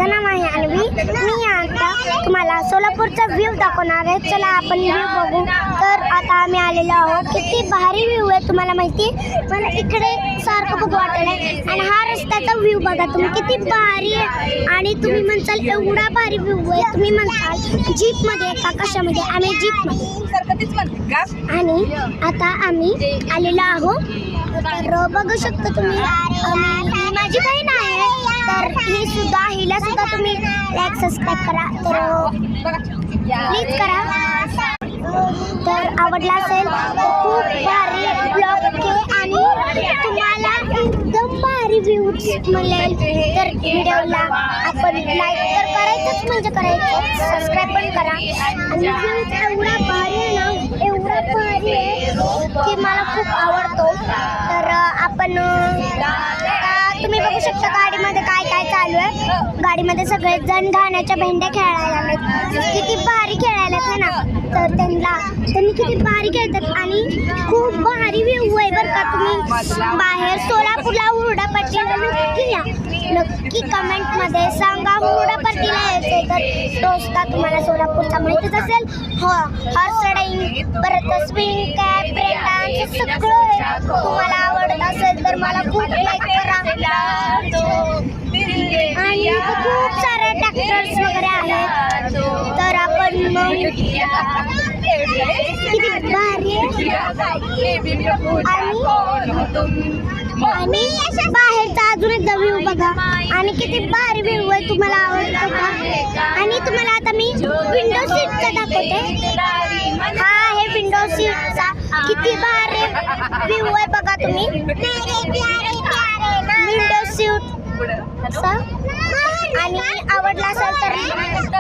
माझं नाव आहे अन्वी. मी आता तुम्हाला सोलापूरचा व्ह्यू दाखवणार आहे. चला आपण व्ह्यू बघू. तर आता आम्ही आलेलो आहोत. किती भारी व्ह्यू आहे तुम्हाला माहिती. मला इकडे सारखं बघू वाटलं आणि हा रस्त्याचा व्ह्यू बघा तुम्ही किती भारी आहे. आणि तुम्ही म्हणसाल एवढा भारी व्ह्यू आहे. तुम्ही म्हणसाल जीपमध्ये का कशामध्ये. आम्ही जीपमध्ये आणि आता आम्ही आलेलो आहोत. तर बघू शकता तुम्ही माझी बहीण आहे. तर ही सुद्धा हिला सुद्धा तुम्ही लाईक सबस्क्राईब करा. तर प्लीज करा. तर आवडला असेल खूप भारी ब्लॉग आणि तुम्हाला एकदम भारी व्ह्यूज मिळेल. तर व्हिडिओला आपण लाईक तर करायचंच म्हणजे करायचं, सबस्क्राईब पण करा. आणि व्ह्यूज एवढा भारी आहे ना, एवढा भारी आहे की मला खूप आवडतो. तर आपण तुम्ही बघू शकता गाडीमध्ये काय काय चालू आहे. गाडीमध्ये सगळेच जण घाण्याच्या भेंड्या खेळायला लागलेत. किती भारी खेळायला आहे ना. तर त्यांनी किती भारी खेळतात आणि खूप भारी व्ह्यू आहे बरं का. तुम्ही बाहेर सोलापूरला हुरडापट्टीला नक्की या. नक्की कमेंटमध्ये सांगा हुरडापट्टीला यायचं. तर रस्ता तुम्हाला सोलापूरचा माहितीच असेल. हॉर्स रायडिंग परत स्विंग कॅप ब्रेक डान्स सगळं तुम्हाला आवडत असेल तर मला खूप लाईक करा. आणि खूप सारे ट्रॅक्टर्स वगैरे आहेत. तर आपण किती भारी आणि बाहेरचा अजून एकदा व्ह्यू बघा आणि किती भारी व्ह्यू आहे. तुम्हाला आवडतो का. आणि तुम्हाला आता मी विंडो सीटचा दाखवते. हा आहे विंडो सीटचा किती भारी व्ह्यू आहे बघा तुम्ही. विंडो सीट आणि आवडला असेल तर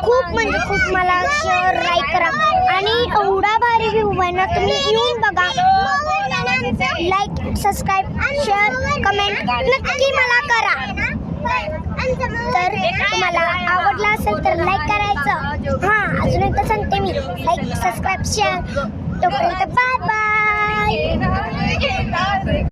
खूप म्हणजे खूप मला शेअर लाईक करा. आणि एवढा भारी व्ह्यू आहे ना, तुम्ही येऊन बघा. लाईक सबस्क्राईब शेअर कमेंट नक्की मला करा. तर तुम्हाला आवडला असेल तर लाईक करायचं. हां अजून एकदा सांगते मी, लाईक सबस्क्राईब शेअर. तोपर्यंत बाय बाय.